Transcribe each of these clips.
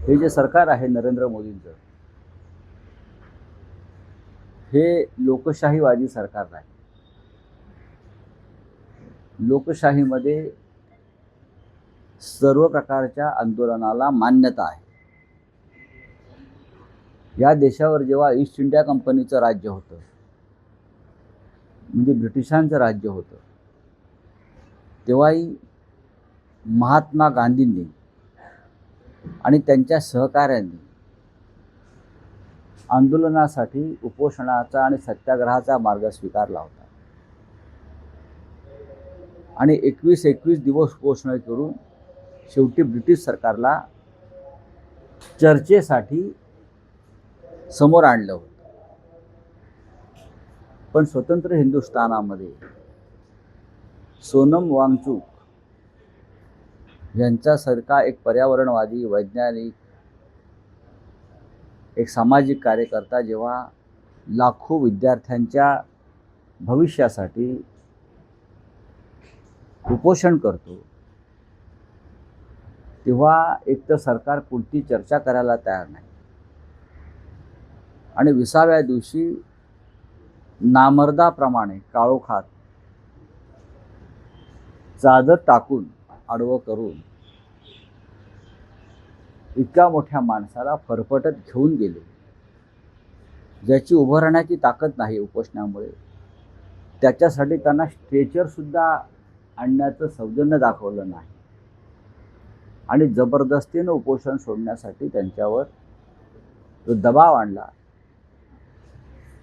हे जे सरकार आहे नरेंद्र मोदींचं, हे लोकशाहीवादी सरकार नाही. लोकशाहीमध्ये सर्व प्रकारच्या आंदोलनाला मान्यता आहे. या देशावर जेव्हा ईस्ट इंडिया कंपनीचं राज्य होतं, म्हणजे ब्रिटिशांचं राज्य होतं, तेव्हाही महात्मा गांधींनी आणि त्यांच्या सहकाऱ्यांनी आंदोलनासाठी उपोषणाचा आणि सत्याग्रहाचा मार्ग स्वीकारला होता. आणि 21 दिवस उपोषण करून शेवटी ब्रिटिश सरकारला चर्चेसाठी समोर आणलं होतं. पण स्वतंत्र हिंदुस्थानामध्ये सोनम वांगचुक यांच्यासारखा एक पर्यावरणवादी, वैज्ञानिक, एक सामाजिक कार्यकर्ता जेव्हा लाखो विद्यार्थ्यांच्या भविष्यासाठी उपोषण करतो, तेव्हा एक तर सरकार कोणती चर्चा करायला तयार नाही आणि 20व्या दिवशी नामर्दाप्रमाणे काळोखात चादर टाकून आडवं करून इतक्या मोठ्या माणसाला फरफटत घेऊन गेले, ज्याची उभं राहण्याची ताकद नाही उपोषणामुळे. त्याच्यासाठी त्यांना स्ट्रेचरसुद्धा आणण्याचं सौजन्य दाखवलं नाही आणि जबरदस्तीनं उपोषण सोडण्यासाठी त्यांच्यावर जो दबाव आणला,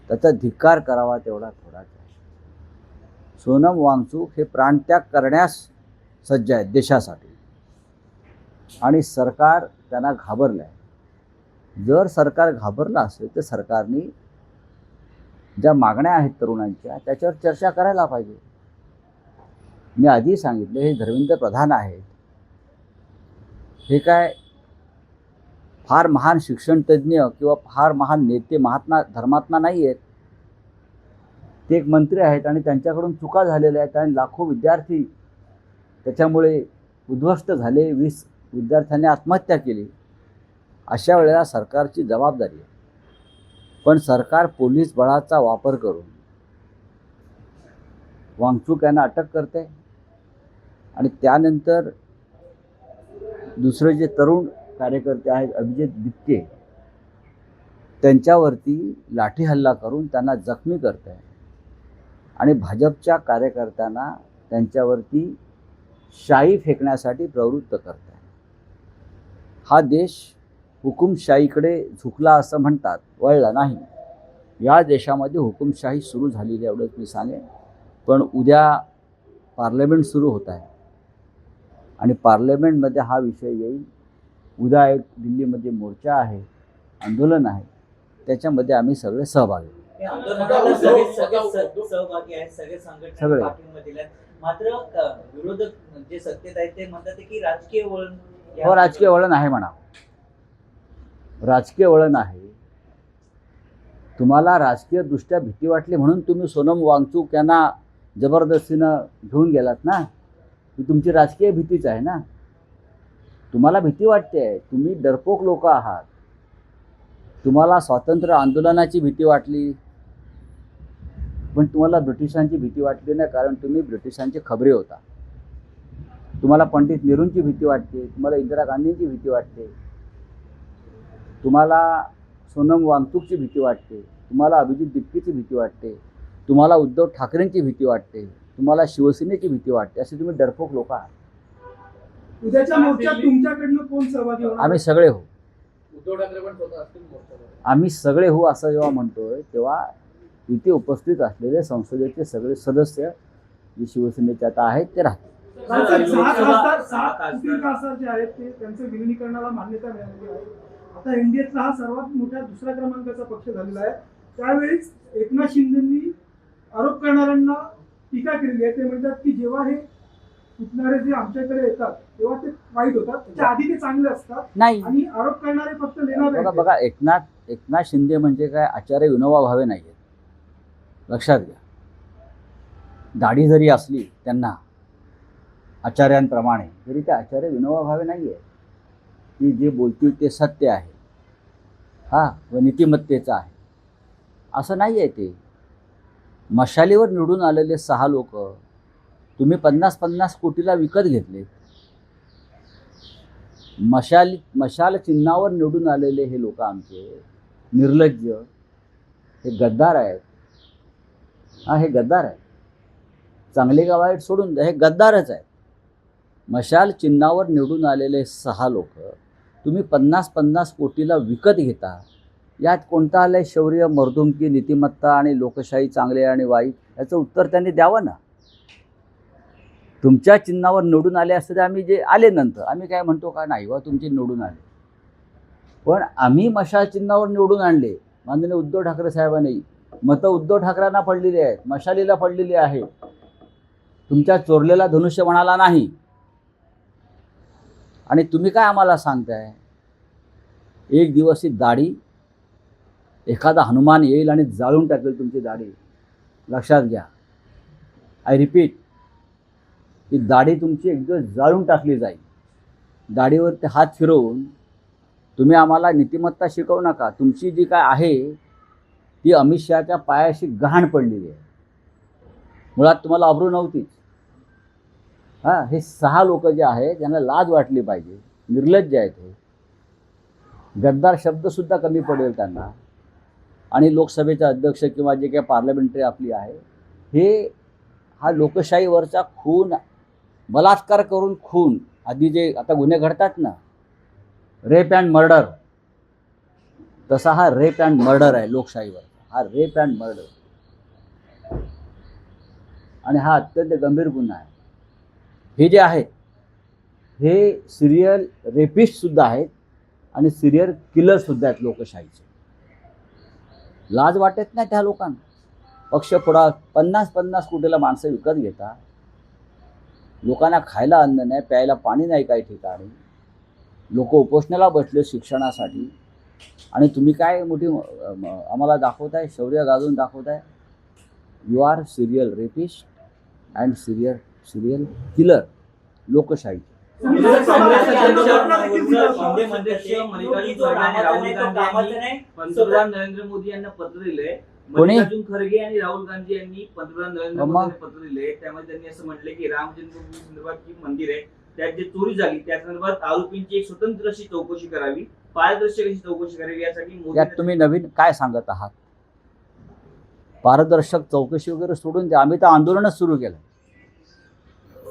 त्याचा धिक्कार करावा तेवढा थोडाच आहे. सोनम वांगचुक हे प्राणत्याग करण्यास सज्ज आहेत देशासाठी आणि सरकार त्यांना घाबरलं आहे. जर सरकार घाबरलं असेल तर सरकारने ज्या मागण्या आहेत तरुणांच्या त्याच्यावर चर्चा करायला पाहिजे. मी आधी सांगितलं, हे धर्मेंद्र प्रधान आहेत, हे काय फार महान शिक्षणतज्ज्ञ किंवा फार महान नेते, महात्मा धर्मात्मा नाही आहेत. ते एक मंत्री आहेत आणि त्यांच्याकडून चुका झालेल्या आहेत आणि लाखो विद्यार्थी त्याच्यामुळे उद्ध्वस्त झाले. 20 विद्यार्थ्यांनी आत्महत्या केली. अशा वेळेला सरकारची जबाबदारी आहे. पण सरकार पोलीस बळाचा वापर करून वांगचुक यांना अटक करते आणि त्यानंतर दुसरे जे तरुण कार्यकर्ते आहेत अभिजित बित्ते, त्यांच्यावरती लाठी हल्ला करून त्यांना जखमी करत आहे आणि भाजपच्या कार्यकर्त्यांना त्यांच्यावरती शाई फेकण्यासाठी प्रवृत्त करत आहे. हा देश हुकुमशाहीकडे झुकला असं म्हणतात, वळला नाही. या देशामध्ये हुकुमशाही सुरू झालेली एवढंच मी सांगेन. पण उद्या पार्लमेंट सुरू होत आहे आणि पार्लमेंटमध्ये हा विषय येईल. उद्या एक दिल्लीमध्ये मोर्चा आहे, आंदोलन आहे, त्याच्यामध्ये आम्ही सगळे सहभागी सहभागी आहेत. सगळे संघटना सगळे. पाठिंबा दिलाय. मात्र विरोधक जे सत्तेत आहेत ते म्हणतात की राजकीय वळण. हो, राजकीय वळण आहे म्हणा. राजकीय वळण आहे. तुम्हाला राजकीय दृष्ट्या भीती वाटली म्हणून तुम्ही सोनम वांगचुक यांना जबरदस्तीनं घेऊन गेलात ना. ही तुमची राजकीय भीतीच आहे ना. तुम्हाला भीती वाटते, तुम्ही डरपोक लोक आहात. तुम्हाला स्वातंत्र्य आंदोलनाची भीती वाटली, पण तुम्हाला ब्रिटिशांची भीती वाटली नाही, कारण तुम्ही ब्रिटिशांचे खबरे होता. तुम्हाला पंडित नेहरूंची भीती वाटते, तुम्हाला इंदिरा गांधींची भीती वाटते, तुम्हाला सोनम वांगचुकची भीती वाटते, तुम्हाला अभिजित बित्तेची भीती वाटते, तुम्हाला उद्धव ठाकरेंची भीती वाटते, तुम्हाला शिवसेनेची भीती वाटते. असे तुम्ही डरपोक लोक आहात. उद्याच्या मोर्चात तुमच्याकडनं कोण सहभागी होणार? आम्ही सगळे हो. उद्धव ठाकरे पण स्वतः असतील मोर्चावर. आम्ही सगळे हो असं जेव्हा म्हणतोय, तेव्हा इथे उपस्थित असलेले संसदेचे सगळे सदस्य जे शिवसेनेचे आता आहेत ते राहतील. सात खासदार जे आहेत ते त्यांच्या विलिनीकरणाला मान्यता मिळालेली आहे. आता एनडीएतला हा सर्वात मोठा दुसऱ्या क्रमांकाचा पक्ष झालेला आहे. त्यावेळीच एकनाथ शिंदेंनी आरोप करणाऱ्यांना टीका केलेली आहे. ते म्हणतात की जेव्हा हे फुटणारे जे आमच्याकडे येतात तेव्हा ते वाईट होतात, त्याच्या आधी ते चांगले असतात नाही, आणि आरोप करणारे फक्त लेणार. बघा, एकनाथ शिंदे म्हणजे काय आचार्य विनोबा भावे नाही आहेत. लक्षात घ्या. दाढी जरी असली त्यांना आचार्यांप्रमाणे, तरी ते आचार्य विनोबा भावे नाही आहे. की जे बोलतील ते सत्य आहे, हा, व नीतिमत्तेचं आहे, असं नाही आहे ते. मशालीवर निवडून आलेले 6 लोक तुम्ही 50-50 कोटीला विकत घेतले. मशाल चिन्हावर निवडून आलेले हे लोक आमचे निर्लज्ज, हे गद्दार आहेत. हा, हे गद्दार आहेत. चांगले का वाईट सोडून द्या, हे गद्दारच आहेत. मशाल चिन्हावर निवडून आलेले 6 लोक तुम्ही 50-50 कोटीला विकत घेता. यात कोणतं आलंय शौर्य, मर्दुमकी, नीतिमत्ता आणि लोकशाही, चांगले आणि वाईट? याचं उत्तर त्यांनी द्यावं ना. तुमच्या चिन्हावर निवडून आले असते तर आम्ही जे आले नंतर आम्ही काय म्हणतो का नाही वा तुमचे निवडून आले, पण आम्ही मशाल चिन्हावर निवडून आणले. माननीय उद्धव ठाकरे साहेबांनी मतं उद्धव ठाकरेंना पडलेली आहेत, मशालीला पडलेली आहे. तुमच्या चोरलेला धनुष्यबाणाला नाही. आणि तुम्ही काय आम्हाला सांगताय, एक दिवस ही दाढी, एखादा हनुमान येईल आणि जाळून टाकेल तुमची दाढी. लक्षात घ्या, आय रिपीट, ही दाढी तुमची एक दिवस जाळून टाकली जाईल. दाढीवर ते हात फिरवून तुम्ही आम्हाला नीतिमत्ता शिकवू नका. तुमची जी काय आहे ती अमित शहाच्या पायाशी गहाण पडलेली आहे. मुळात तुम्हाला अब्रू नव्हतीच. हां, हे 6 लोक जे आहेत त्यांना लाज वाटली पाहिजे. निर्लज्ज आहेत हे. गद्दार शब्दसुद्धा कमी पडेल त्यांना. आणि लोकसभेचे अध्यक्ष किंवा जे काही पार्लमेंटरी आपली आहे, हे हा लोकशाहीवरचा खून, बलात्कार करून खून, आधी जे आता गुन्हे घडतात ना, रेप अँड मर्डर, तसा हा रेप अँड मर्डर आहे लोकशाहीवर. हा रेप अँड मर्डर, आणि हा अत्यंत गंभीर गुन्हा आहे. हे जे आहेत हे सिरियल रेपिस्टसुद्धा आहेत आणि सिरियल किलरसुद्धा आहेत लोकशाहीचे. लाज वाटत नाही त्या लोकांना. पक्ष फोडा, 50-50 कोटीला माणसं विकत घेता. लोकांना खायला अन्न नाही, प्यायला पाणी नाही काही ठिकाणी. लोक उपोषणाला बसले शिक्षणासाठी, आणि तुम्ही काय मोठी आम्हाला दाखवताय, शौर्य गाजवून दाखवताय. You are serial rapist and serial killer लोकशाही. काँग्रेस पंतप्रधान नरेंद्र मोदी यांना पत्र दिलंय. कोणी? मल्लिकार्जुन खरगे आणि राहुल गांधी यांनी पंतप्रधान नरेंद्र मोदी यांना पत्र दिले. त्यामध्ये त्यांनी असं म्हटलंय की राम जन्मभूमी संदर्भात जी मंदिर आहे त्यात जे चोरी झाली त्या संदर्भात आरोपींची एक स्वतंत्र अशी चौकशी करावी, पारदर्शक अशी चौकशी करावी. यासाठी यात तुम्ही नवीन काय सांगत आहात? पारदर्शक चौकशी वगैरे सोडून द्या. आम्ही तर आंदोलनच सुरू केलं.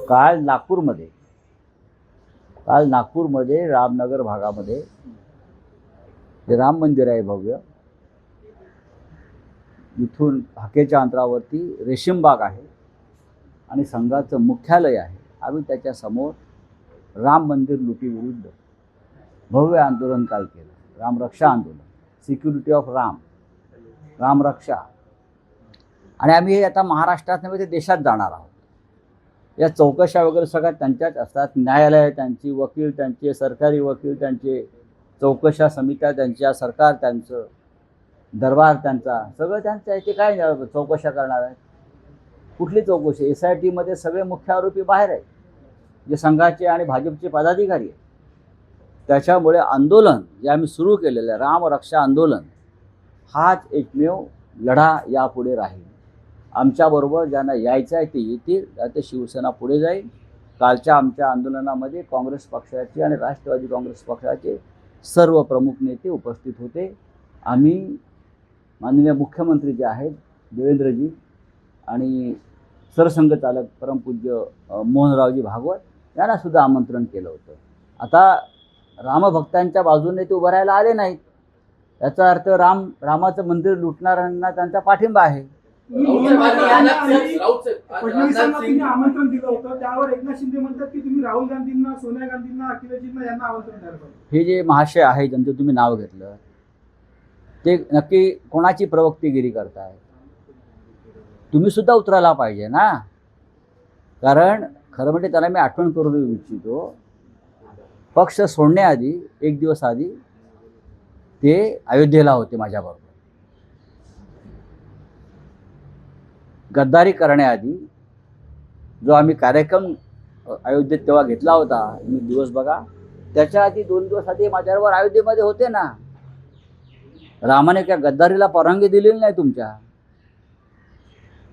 काल नागपूरमध्ये रामनगर भागामध्ये जे राम मंदिर आहे भव्य, इथून हाकेच्या अंतरावरती रेशीमबाग आहे आणि संघाचं मुख्यालय आहे. आम्ही त्याच्यासमोर राम मंदिर लुटीविरुद्ध भव्य आंदोलन काल केलं. रामरक्षा आंदोलन, सिक्युरिटी ऑफ रामरक्षा. आणि आम्ही हे आता महाराष्ट्रात नव्हे तर देशात जाणार आहोत. या चौकशा वगैरे सगळ्या त्यांच्याच असतात. न्यायालय त्यांची, वकील त्यांचे, सरकारी वकील त्यांचे, चौकशा समित्या त्यांच्या, सरकार त्यांचं, दरबार त्यांचा, सगळं त्यांचं आहे. ते काय चौकशा करणार आहेत? कुठली चौकशी? SITमध्ये सगळे मुख्य आरोपी बाहेर आहेत, जे संघाचे आणि भाजपचे पदाधिकारी आहेत. त्याच्यामुळे आंदोलन जे आम्ही सुरू केलेलं आहे, रामरक्षा आंदोलन, हाच एकमेव लढा यापुढे राहील. आमच्याबरोबर ज्यांना यायचं आहे ते येतील, ते शिवसेना पुढे जाईल. कालच्या आमच्या आंदोलनामध्ये काँग्रेस पक्षाचे आणि राष्ट्रवादी काँग्रेस पक्षाचे सर्व प्रमुख नेते उपस्थित होते. आम्ही माननीय मुख्यमंत्री जे आहेत देवेंद्रजी आणि सरसंघचालक परमपूज्य मोहनरावजी भागवत यांनासुद्धा आमंत्रण केलं होतं. आता रामभक्तांच्या बाजूने ते उभं राहायला आले नाहीत. याचा अर्थ रामाचं मंदिर लुटणाऱ्यांना त्यांचा पाठिंबा आहे. फडणवीसांना तुम्ही आमंत्रण दिलं होतं, त्यावर एकनाथ शिंदे म्हणतात की तुम्ही राहुल गांधींना, सोनिया गांधींना, अखिलेशजींना यांना आमंत्रण द्यायला पाहिजे. हे जे महाशय आहे ज्यांचं तुम्ही नाव घेतलं, ते नक्की कोणाची प्रवक्तेगिरी करताय? तुम्ही सुद्धा उतरायला पाहिजे ना. कारण खरं म्हणजे त्यांना मी आठवण करू देऊ इच्छितो, पक्ष सोडण्याआधी एक दिवस आधी ते अयोध्येला होते माझ्याबरोबर. गद्दारी करण्याआधी जो आम्ही कार्यक्रम अयोध्येत तेव्हा घेतला होता, मी दिवस बघा, त्याच्या आधी 2 दिवस आधी माझ्याबरोबर अयोध्येमध्ये होते ना. रामाने त्या गद्दारीला परवानगी दिलेली नाही तुमच्या.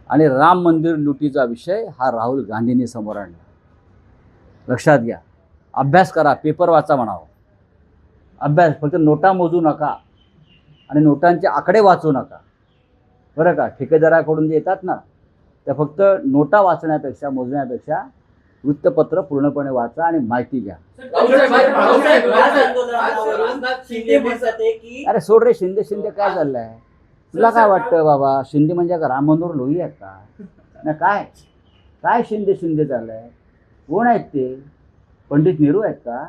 आणि राम मंदिर लुटीचा विषय हा राहुल गांधींनी समोर आणला. लक्षात घ्या. अभ्यास करा, पेपर वाचा म्हणावं. अभ्यास, फक्त नोटा मोजू नका आणि नोटांचे आकडे वाचू नका, बरं का. ठेकेदाराकडून जे येतात ना, त्या फक्त नोटा वाचण्यापेक्षा, मोजण्यापेक्षा वृत्तपत्र पूर्णपणे वाचा आणि माहिती घ्या. आज आंदोलनावरून शिंदे म्हणतात आहे की अरे सोड रे, शिंदे शिंदे काय चाललंय तुला? काय वाटतं बाबा, शिंदे म्हणजे का राम मनोहर लोही आहेत का? ना काय काय शिंदे शिंदे चाललंय? कोण आहेत ते? पंडित नेहरू आहेत का?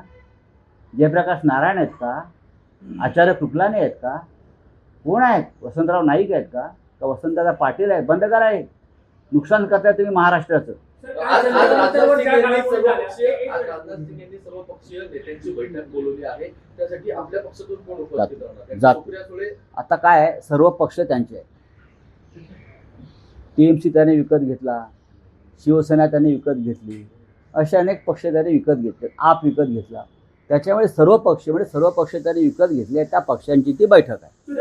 जयप्रकाश नारायण आहेत का? आचार्य कृपलानी आहेत का? कोण आहेत? वसंतराव नाईक आहेत का? का वसंतदादा पाटील आहेत? बंद करा हे. नुकसान करताय तुम्ही महाराष्ट्राचं. आज राजनाथ सिंह यांनी सर्वपक्षीय नेत्यांची बैठक बोलवली आहे. त्यासाठी आपल्या पक्षातून कोण उपस्थित राहणार? जात. सुप्रिया सुळे आता काय आहे, सर्व पक्ष त्यांचे आहेत. TMC त्याने विकत घेतला, शिवसेना त्याने विकत घेतली, असे अनेक पक्ष त्याने विकत घेतले, आप विकत घेतला. त्याच्यामुळे सर्व पक्ष, म्हणजे सर्व पक्ष त्याने विकत घेतले, त्या पक्षांची ती बैठक आहे.